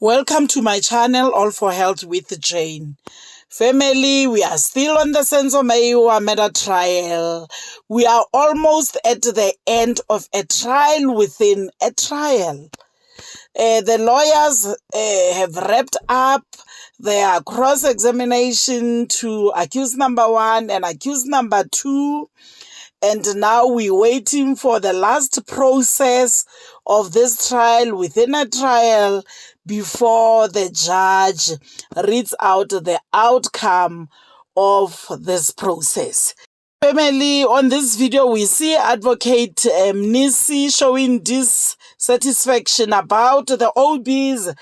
Welcome to my channel, All for Health with Jane. Family, we are still on the Senzo Mayiwa murder trial. We are almost at the end of a trial within a trial. The lawyers have wrapped up their cross-examination to accused number 1 and accused number 2. And now we're waiting for the last process of this trial within a trial before the judge reads out the outcome of this process. Family, on this video, we see Advocate Mnisi showing dissatisfaction about the OBs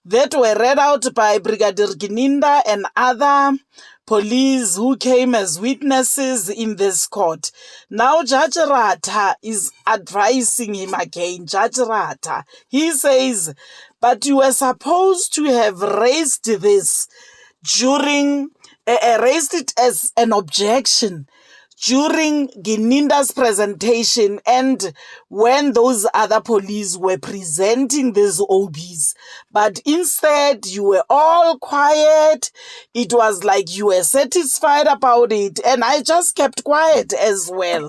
that were read out by Brigadier Gininda and other police who came as witnesses in this court. Now, Judge Ratha is advising him again. Judge Ratha, he says, but you were supposed to have raised this during, raised it as an objection during Gininda's presentation and when those other police were presenting these OBs. But instead, you were all quiet. It was like you were satisfied about it. And I just kept quiet as well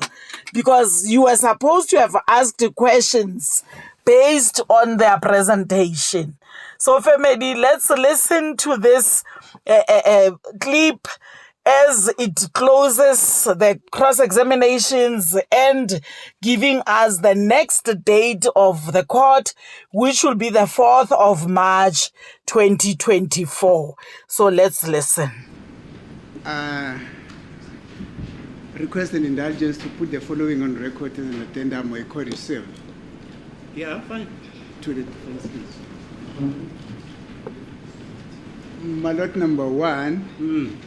because you were supposed to have asked questions based on their presentation. So family, let's listen to this clip as it closes the cross-examinations and giving us the next date of the court, which will be the 4th of March 2024. So let's listen. Request an indulgence to put the following on record as an addendum or a court itself. Yeah, fine. To the defense case. My lot number 1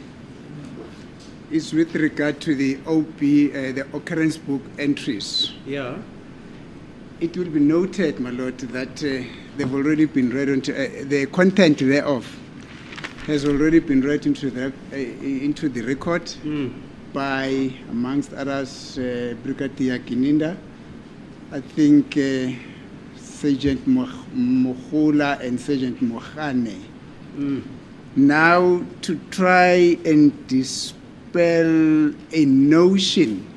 is with regard to the OP, the occurrence book entries. Yeah. It will be noted, my lord, that they've already been read into the content thereof has already been read into the record by, amongst others, Brigadier Gininda, I think Sergeant Mohula and Sergeant Mohane. Now, to try and dispel a notion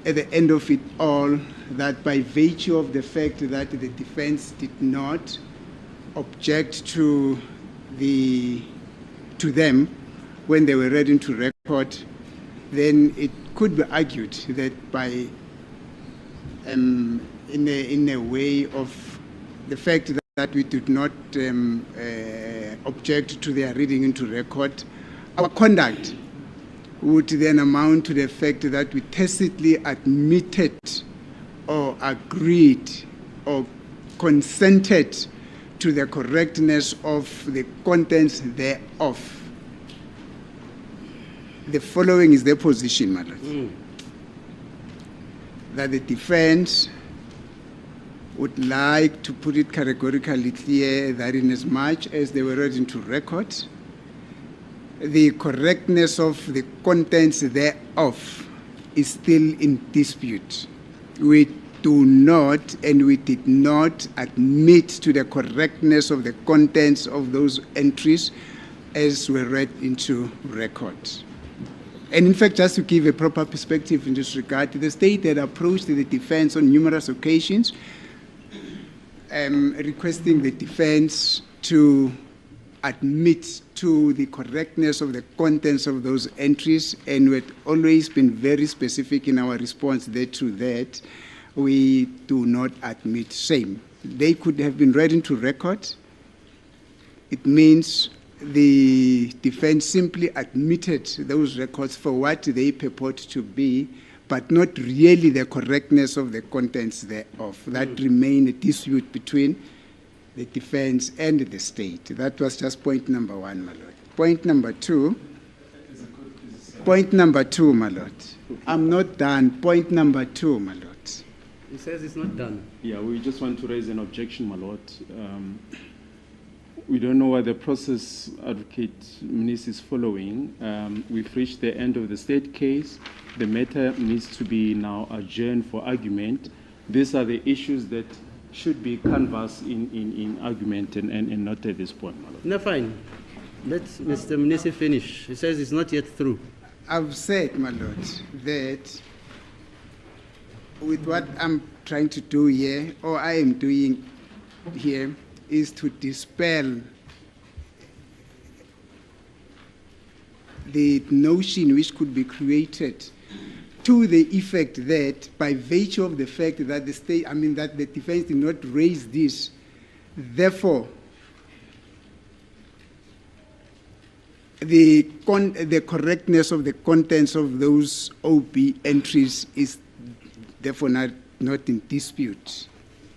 at the end of it all that by virtue of the fact that the defense did not object to them when they were read into record, then it could be argued that by in a way of the fact that we did not object to their reading into record, our conduct would then amount to the fact that we tacitly admitted or agreed or consented to the correctness of the contents thereof. The following is their position, my lord. That the defense would like to put it categorically clear that in as much as they were read into record, the correctness of the contents thereof is still in dispute. We do not and we did not admit to the correctness of the contents of those entries as were read into record. And in fact, just to give a proper perspective in this regard, the state had approached the defense on numerous occasions, requesting the defense to admit to the correctness of the contents of those entries, and we've always been very specific in our response thereto that we do not admit same. They could have been read into record. It means the defense simply admitted those records for what they purport to be, but not really the correctness of the contents thereof. That remained a dispute between the defense and the state. That was just point number 1, my lord. Point number 2, my lord. I'm not done. Point number 2, my lord. He says it's not done. Yeah, we just want to raise an objection, my lord. We don't know what the process Advocate Mnisi is following. We've reached the end of the state case. The matter needs to be now adjourned for argument. These are the issues that should be canvassed in argument and not at this point, my lord. No, fine. Let Mr. Mnisi finish. He says it's not yet through. I've said, my lord, that with what I'm trying to do here, or I am doing here, is to dispel the notion which could be created to the effect that by virtue of the fact that the state, that the defense did not raise this, therefore the correctness of the contents of those OB entries is therefore not in dispute.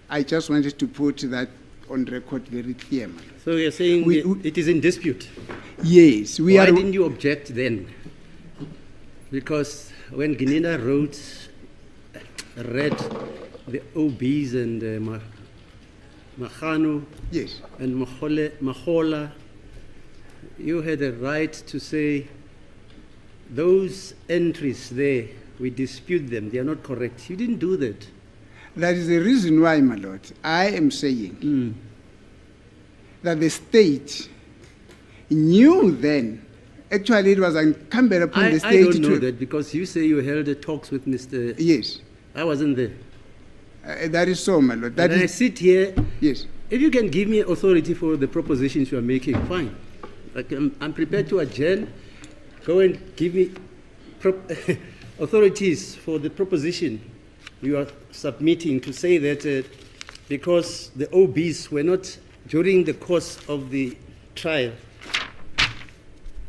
I just wanted to put that on record very clear. So you're saying it is in dispute? Yes. Why didn't you object then? Because when Ginina read the OBs and Mahanu yes. and Mahola, you had a right to say those entries there, we dispute them, they are not correct. You didn't do that. That is the reason why, my lord, I am saying that the state knew then. Actually, it was incumbent upon the state to... I don't know that because you say you held the talks with Mr... Yes. I wasn't there. That is so, my lord. I sit here. Yes. If you can give me authority for the propositions you are making, fine. I'm prepared to adjourn. Go and give me authorities for the proposition you are submitting to say that because the OBs were not, during the course of the trial,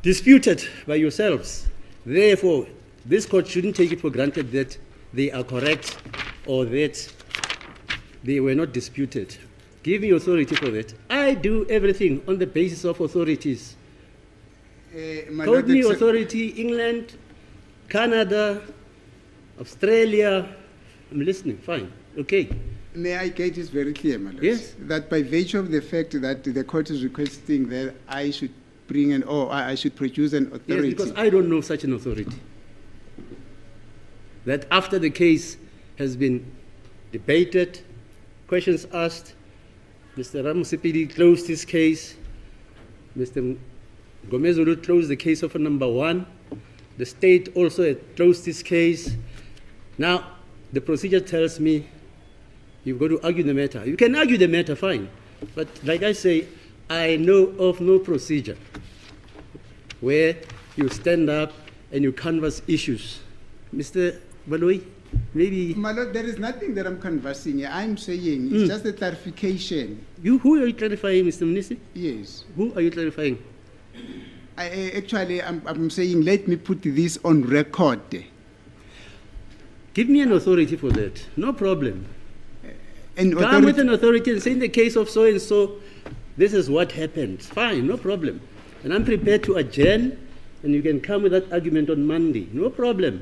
disputed by yourselves. Therefore, this court shouldn't take it for granted that they are correct or that they were not disputed. Give me authority for that. I do everything on the basis of authorities. Told me authority, England, Canada, Australia. I'm listening, fine, okay. May I get this very clear, my lord? Yes. That by virtue of the fact that the court is requesting that I should bring I should produce an authority. Yes, because I don't know such an authority. That after the case has been debated, questions asked, Mr. Ramusipidi closed his case, Mr. Gomezulu closed the case of number 1, the state also had closed this case. Now, the procedure tells me you've got to argue the matter. You can argue the matter, fine. But like I say, I know of no procedure where you stand up and you canvass issues. Mr. Baloi, maybe... My lord, there is nothing that I'm canvassing here. I'm saying it's just a clarification. Who are you clarifying, Mr. Mnisi? Yes. Who are you clarifying? I'm saying let me put this on record. Give me an authority for that. No problem. An Come with an authority and say in the case of so-and-so, this is what happened. Fine, no problem. And I'm prepared to adjourn, and you can come with that argument on Monday. No problem.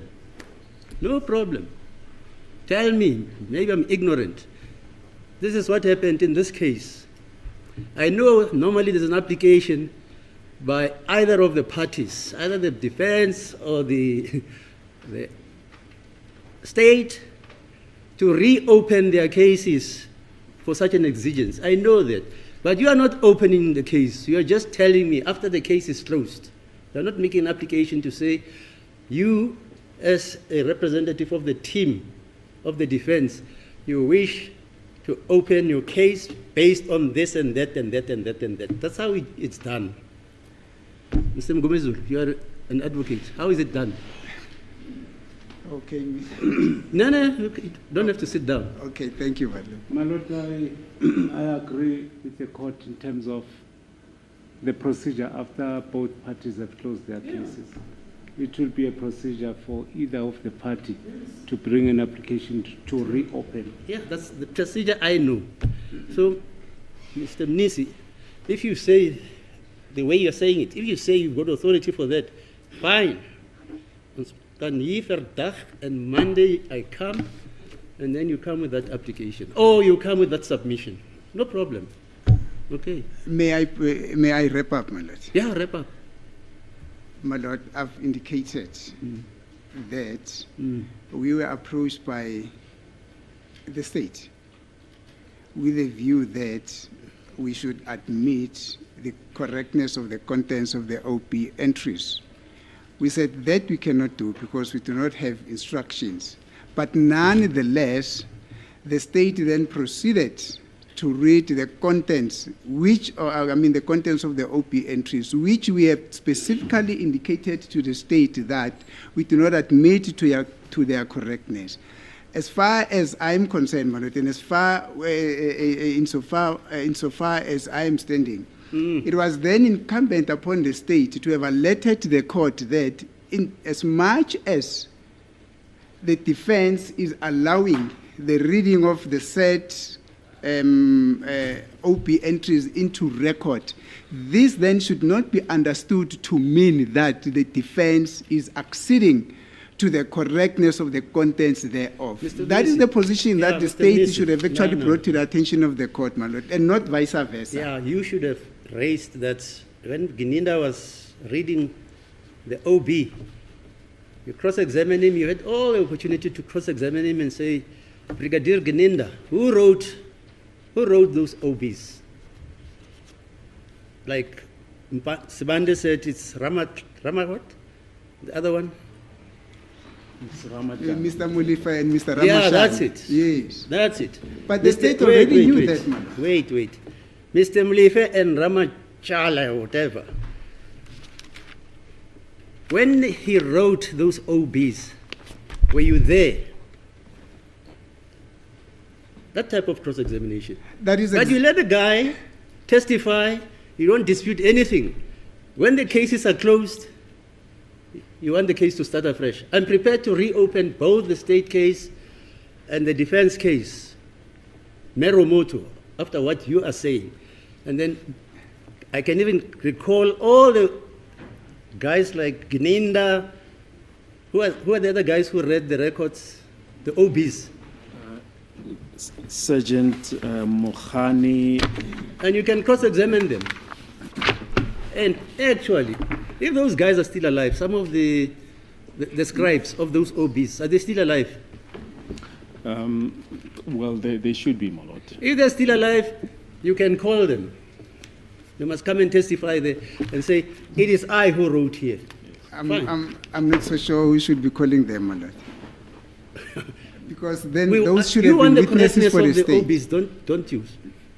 No problem. Tell me, maybe I'm ignorant. This is what happened in this case. I know normally there's an application by either of the parties, either the defense or the state, to reopen their cases for such an exigence. I know that. But you are not opening the case. You are just telling me after the case is closed. You are not making an application to say you, as a representative of the team of the defense, you wish to open your case based on this and that and that and that and that. That's how it's done. Mr. Mgomezulu, you are an advocate. How is it done? Okay. No, you don't have to sit down. Okay, thank you, madam. My lord, I agree with the court in terms of the procedure after both parties have closed their cases. It will be a procedure for either of the party to bring an application to reopen. Yeah, that's the procedure I know. So, Mr. Mnisi, if you say the way you're saying it, if you say you've got authority for that, fine. Then and Monday I come, and then you come with that application. Or you come with that submission. No problem. Okay. May I wrap up, my lord? Yeah, wrap up. My lord, I've indicated that we were approached by the state with a view that we should admit the correctness of the contents of the OP entries. We said that we cannot do because we do not have instructions. But nonetheless, the state then proceeded to read the contents, the contents of the OP entries, which we have specifically indicated to the state that we do not admit to their correctness. As far as I'm concerned, Malot, and insofar as I am standing, it was then incumbent upon the state to have alerted the court that in as much as the defense is allowing the reading of the said OP entries into record, this then should not be understood to mean that the defense is acceding to the correctness of the contents thereof. That is the position that the state should have actually brought to the attention of the court, my lord, and not vice versa. Yeah, you should have raised that when Gininda was reading the OB, you cross-examine him, you had all the opportunity to cross-examine him and say, Brigadier Gininda, who wrote those OBs? Like Sibande said, it's Rama what? The other one? Mr. Mulifa and Mr. Ramachan. Yeah, that's it. Yes. That's it. But the state already knew that, man. Wait. Mr. Mulifa and Ramachala or whatever. When he wrote those OBs, were you there? That type of cross-examination. But you let a guy testify, you don't dispute anything. When the cases are closed, you want the case to start afresh. I'm prepared to reopen both the state case and the defense case, mero motu, after what you are saying. And then I can even recall all the guys like Gininda, who are the other guys who read the records, the OBs? Sergeant Mohani. And you can cross-examine them. And actually, if those guys are still alive, some of the scribes of those OBs, are they still alive? Well, they should be, my lord. If they're still alive, you can call them. They must come and testify there and say, it is I who wrote here. I'm not so sure we should be calling them, my lord. Because then those should have been witnesses for the state. You want the correctness of the OBs, don't you?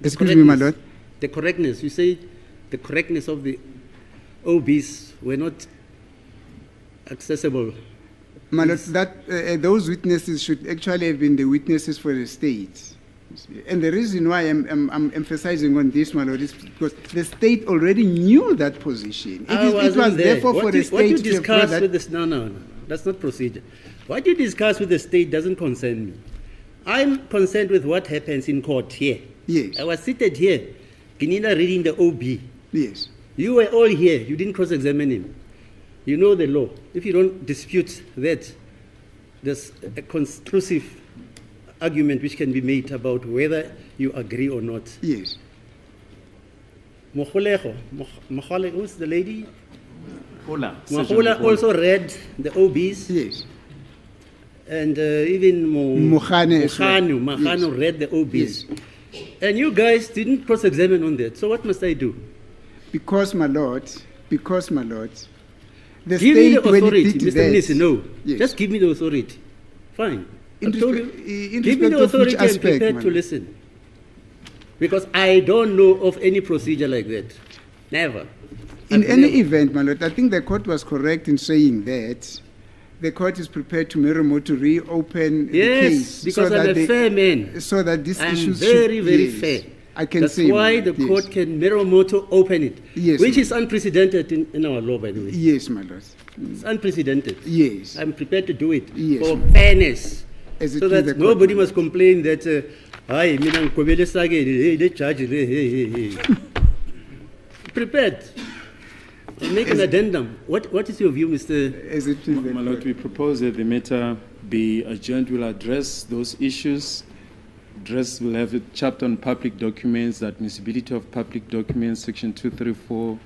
Excuse me, my lord. The correctness. You say the correctness of the OBs were not accessible. My lord, those witnesses should actually have been the witnesses for the state. And the reason why I'm emphasizing on this, my lord, is because the state already knew that position. It was therefore for the state to have that. No, that's not procedure. What you discuss with the state doesn't concern me. I'm concerned with what happens in court here. Yes. I was seated here, Gininda reading the OB. Yes. You were all here. You didn't cross-examine him. You know the law. If you don't dispute that, there's a conclusive argument which can be made about whether you agree or not. Yes. Mokhole, who's the lady? Mahula also read the OBs. Yes. And even Mohanu read the OBs. Yes. And you guys didn't cross-examine on that. So what must I do? Because, my lord, the give state, me the authority, when it did Mr. Minister, no. Yes. Just give me the authority. Fine. Give me the of authority which and aspect, prepared to listen. Because I don't know of any procedure like that. Never. In any event, my lord, I think the court was correct in saying that the court is prepared to reopen the case. Yes, because I'm a fair man. So that this issue I'm very fair. I can That's say why the court can Meromoto open it, Yes, which is unprecedented in our law, by the way. Yes, my lord. It's unprecedented. Yes. I'm prepared to do it Yes, for ma'am. fairness, As it so is that the court, nobody my must complain that, the judge, prepared. I'll make an addendum. What is your view, Mr. As it is the My lord, we propose that the matter be adjourned. We'll address those issues. We'll have a chapter on public documents, the admissibility of public documents, section 234,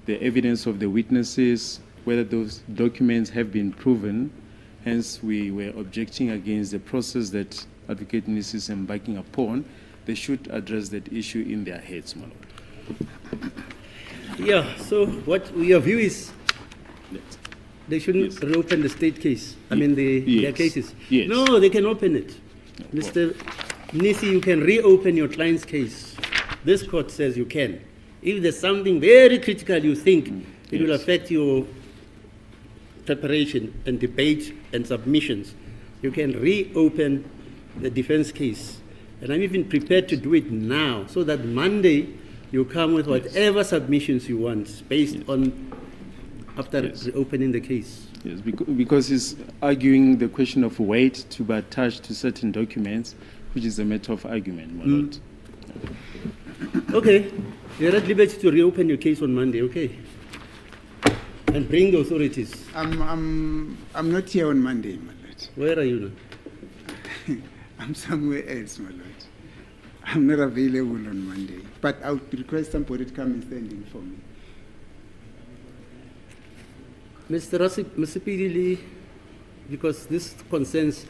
the evidence of the witnesses, whether those documents have been proven. Hence, we were objecting against the process that Advocate Nis is embarking upon. they should address that issue in their heads, my lord. Yeah, so what your view is Yes. they shouldn't Yes. reopen the state case. I mean, their Yes. cases. Yes. No, they can open it. Mr. Nisi, you can reopen your client's case. This court says you can. If there's something very critical you think it will Yes. affect your preparation and debate and submissions, you can reopen the defense case. And I'm even prepared to do it now so that Monday you come with whatever submissions you want based on after Yes. reopening the case. Yes, because he's arguing the question of weight to be attached to certain documents, which is a matter of argument, my lord. Okay, you're at liberty to reopen your case on Monday, okay? And bring the authorities. I'm not here on Monday, my lord. Where are you now? I'm somewhere else, my lord. I'm not available on Monday. But I would request somebody to come and stand in for me. Mr. Musipidili, because this concerns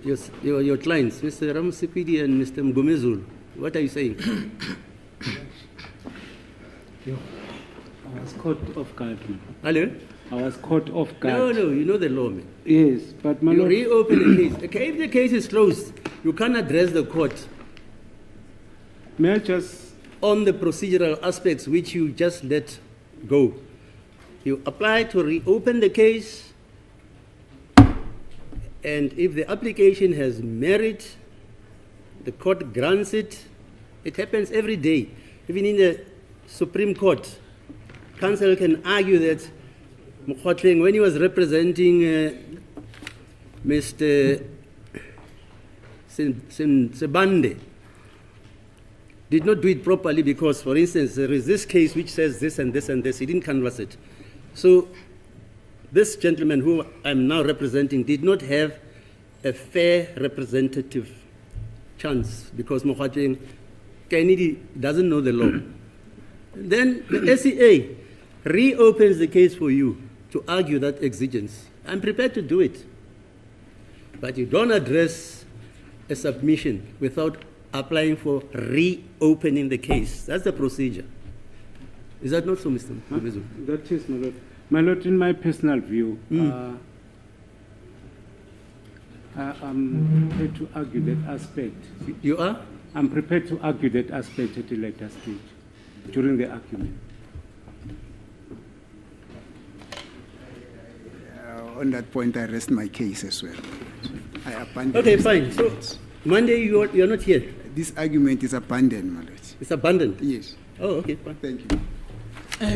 your clients, Mr. Ramusipidi and Mr. Mgomezul, what are you saying? I was caught off guard, man. Hello? I was caught off No, guard. no, you know the law, man. Yes, but my You lord, reopen the case. Okay, if the case is closed, you can't address the court may I just, on the procedural aspects which you just let go. You apply to reopen the case, and if the application has merit, the court grants it. It happens every day. Even in the Supreme Court, counsel can argue that Mokhotleng, when he was representing Mr. Sebande, did not do it properly because, for instance, there is this case which says this and this and this. He didn't canvass it. So this gentleman who I'm now representing did not have a fair representative chance because Mokhotleng Kennedy doesn't know the law. Then the SEA reopens the case for you to argue that exigence. I'm prepared to do it. But you don't address a submission without applying for reopening the case. That's the procedure. Is that not so, Mr. Mbezu? that is, my lord. My lord, in my personal view, I'm prepared to argue that aspect. You are? I'm prepared to argue that aspect at a later stage, during the argument. On that point, I rest my case as well. I abandon Okay, this fine. argument. So Monday you're not here. This argument is abandoned, my lord. It's abandoned. Yes. Oh, okay, fine. Thank you.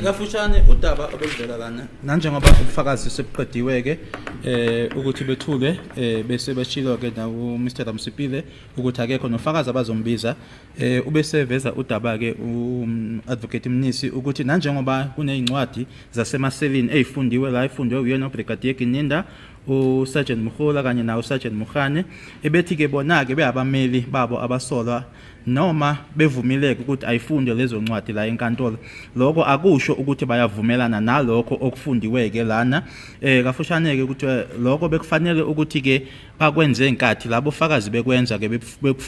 Kafushane udaba obeludlela lana nanjengoba ubufakazi sebuqediwe ke ukuthi bethulwe bese beshilo ke nawo Mr. Ramsipile ukuthi akekho nofakazi abazombiza ubese veza udaba ke advocate Mnisi ukuthi nanjengoba kunezincwadi zasemaselini ezifundiwe la ifundiwe uyena Brigadier Gininda uSergeant Mukhola kanye nawo uSergeant Mukhane ebethi ke bona ke beabameli babo abasolwa noma bevumileke ukuthi ayifunde lezo ncwadi la enkantolo lokho akusho ukuthi bayavumelana nalokho okufundiwe ke lana kafushane ke ukuthi lokho bekufanele ukuthi ke bakwenze enkathi labo fakazi bekwenza ke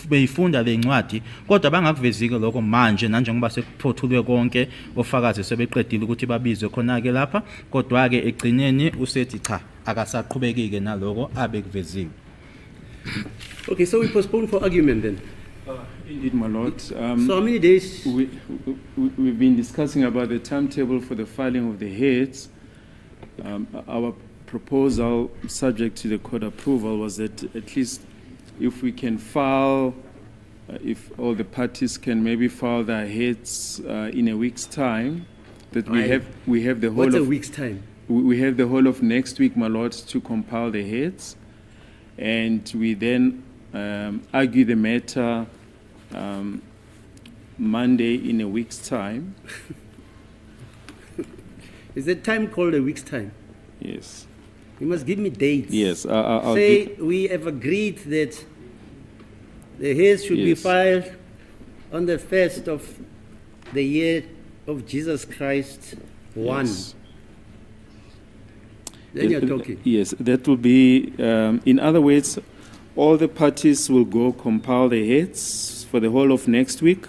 beyifunda le ncwadi kodwa bangakuvezike lokho manje nanjengoba sekuphothulwe konke ofakazi sebeqedile ukuthi babizwe khona ke lapha kodwa ke egcineni usethi cha akasaqhubekike naloko abekuveziwe. Okay, so we postpone for argument then. Indeed, my lord. So how many days? We've been discussing about the timetable for the filing of the heads. Our proposal, subject to the court approval, was that at least if we can file, if all the parties can maybe file their heads in a week's time, that we have the whole What's a of week's time? we have the whole of next week, my lord, to compile the heads, and we then argue the matter Monday in a week's time. Is that time called a week's time? Yes. You must give me dates. Yes. I'll Say we have agreed that the heads should be Yes. filed on the 1st of the year of Jesus Christ 1. Yes. Then you're talking. Yes, that will be, in other words, all the parties will go compile the heads, for the whole of next week.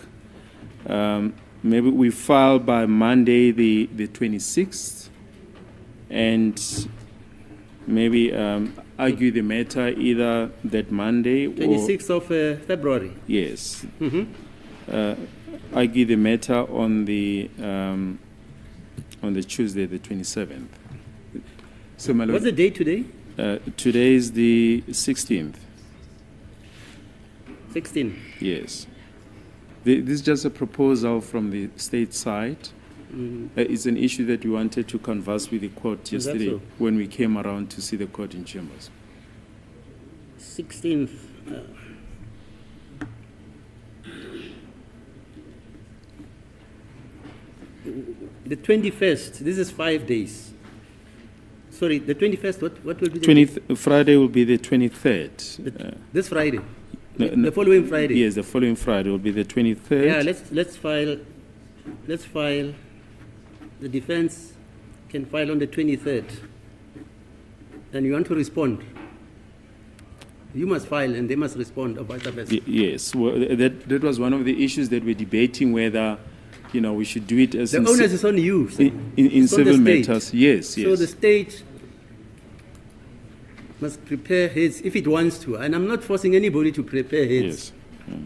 Maybe we file by Monday the 26th, and maybe argue the matter either that Monday or 26th of February. yes, argue the matter on the Tuesday the 27th. So, my What's the Lord, date today? today is the 16th. 16. Yes. This is just a proposal from the state side. It's an issue that we wanted to converse with the court Is that yesterday so? when we came around to see the court in chambers. 16th. The 21st, this is 5 days. Sorry, the 21st, what will be the date? Friday will be the 23rd. This Friday? No, The no. following Friday? Yes, the following Friday will be the 23rd. Yeah, let's file, the defense can file on the 23rd. And you want to respond. You must file and they must respond or vice versa. Yes, well, that was one of the issues that we're debating, whether, we should do it as The in onus is on you, sir. in It's on the civil state. matters. Yes, So the yes. state must prepare heads if it wants to. And I'm not forcing anybody to prepare heads. Yes.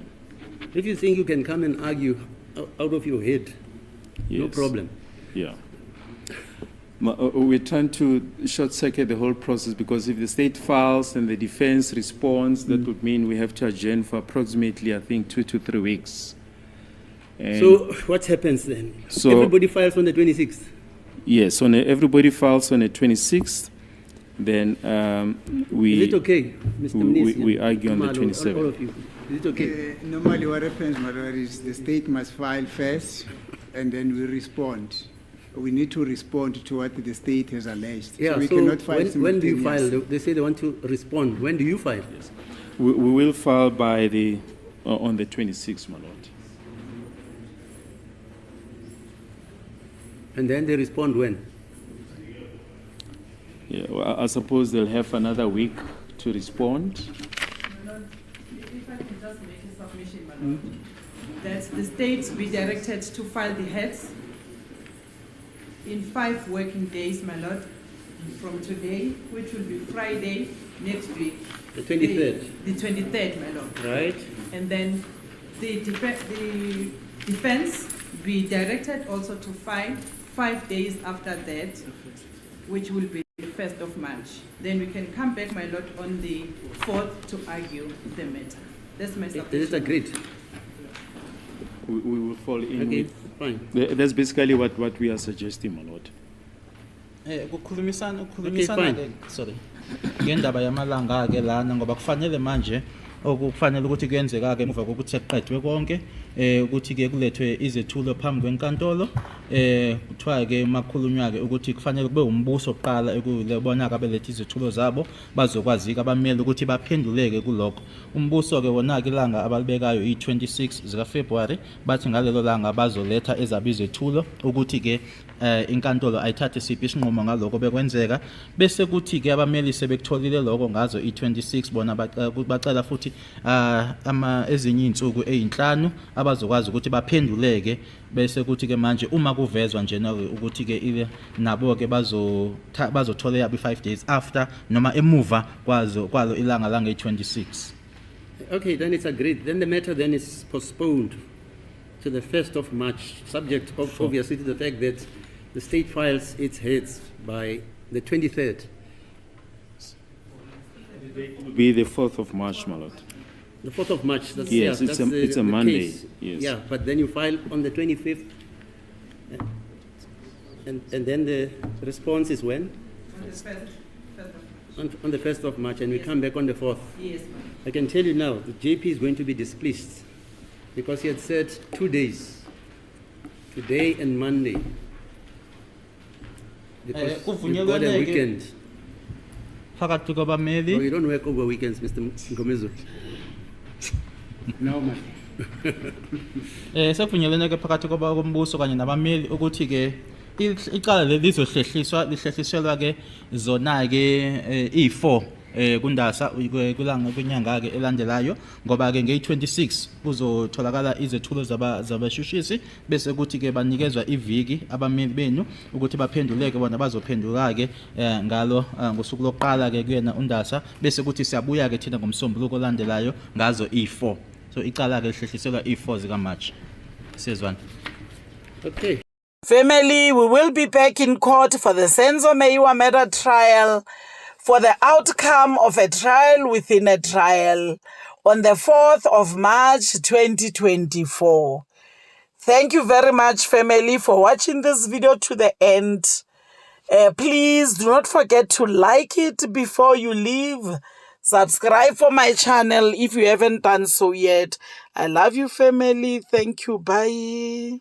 If you think you can come and argue out of your head, no Yes. problem. Yeah. We're trying to short circuit the whole process, because if the state files and the defense responds, that would mean we have to adjourn for approximately, I think, 2 to 3 weeks. And So what happens then? So- Everybody files on the 26th. yes, everybody files on the 26th, then we. Is it okay, Mr. we- Mnisi? we argue on the Khumalo, 27th. All of you. Is it okay? Normally what happens, my lord, is the state must file first and then we respond. We need to respond to what the state has alleged. Yeah, we so cannot file when do you file? simultaneously. They say they want to respond. When do you file? We will file by the on the 26th, my lord. And then they respond when? Yeah, well, I suppose they'll have another week to respond. If I can just make a submission, my lord, that the state be directed to file the heads in 5 working days, my lord, from today, which will be Friday next week. The 23rd. The 23rd, my lord. Right? And then the defense be directed also to file 5 days after that, which will be the 1st of March. Then we can come back, my lord, on the 4th to argue the matter. That's my Is it submission. agreed? We will fall in Okay, with. fine. That's basically what we are suggesting, my lord. Ukukhulumisana fine. ke sorry ngendaba yamalanga ke lana ngoba kufanele manje okufanele ukuthi kuyenzeka ke emva kokuthi seqedwe konke ukuthi ke kulethwe izethulo phambi kwenkantolo kuthiwa ke makhulunywa ke ukuthi kufanele kube umbuso oqala ekulebona ka belethe izethulo zabo bazokwazi ke abameli ukuthi baphenduleke kuloko umbuso ke wona ke ilanga abalibekayo i26 zika February bathi ngalelo langa bazoletha ezabo izethulo ukuthi ke inkantolo ayithathe siphi isinqumo ngaloko bekwenzeka bese kuthi ke abameli sebekutholile lokho ngazo i26 bona bacela futhi ezinye insuku ezinthlanu abazokwazi ukuthi baphenduleke bese kuthi ke manje uma kuvezwa njena ukuthi ke ile nabo ke bazothola yabo 5 days after noma emuva kwalo ilanga langa i26. Okay, then it's agreed. Then the matter then is postponed to the 1st of March, subject of obviously to the fact that the state files its heads by the 23rd. It will be the 4th of March, my lord. The 4th of March. That's, Yes, yeah, it's that's a the Monday, case. yes. Yeah, but then you file on the 25th. And then the response is when? On the 1st of March. On the 1st of March, and we come back on the 4th. Yes, ma'am. I can tell you now, the JP is going to be displeased because he had said 2 days, today and Monday. Because you've got a weekend. Phakathi No, kwabameli you don't work over weekends, Mr. Ngomezo. No, man. sekuvunyelene ke phakathi kombuso kanye nabameli ukuthi ke icala lelizohlehliswa lihlehliselwa ke zona ke i4 kundasa kulanga kwenyanga ke elandelayo ngoba ke nge26 kuzotholakala izethulo zabashushisi bese kuthi ke banikezwa iviki abameli benu ukuthi baphenduleke bona bazophendula ke ngalo ngosuku lokuqala ke kuyena undasa bese kuthi siyabuya ke thina ngomsombuluko olandelayo ngazo e4 so icala ke lihlehliselwa e4 zika March siyezwana. Okay. Family, we will be back in court for the Senzo Meyiwa murder trial, for the outcome of a trial within a trial on the 4th of March 2024. Thank you very much, family, for watching this video to the end. Please do not forget to like it before you leave. Subscribe for my channel if you haven't done so yet. I love you, family. Thank you. Bye.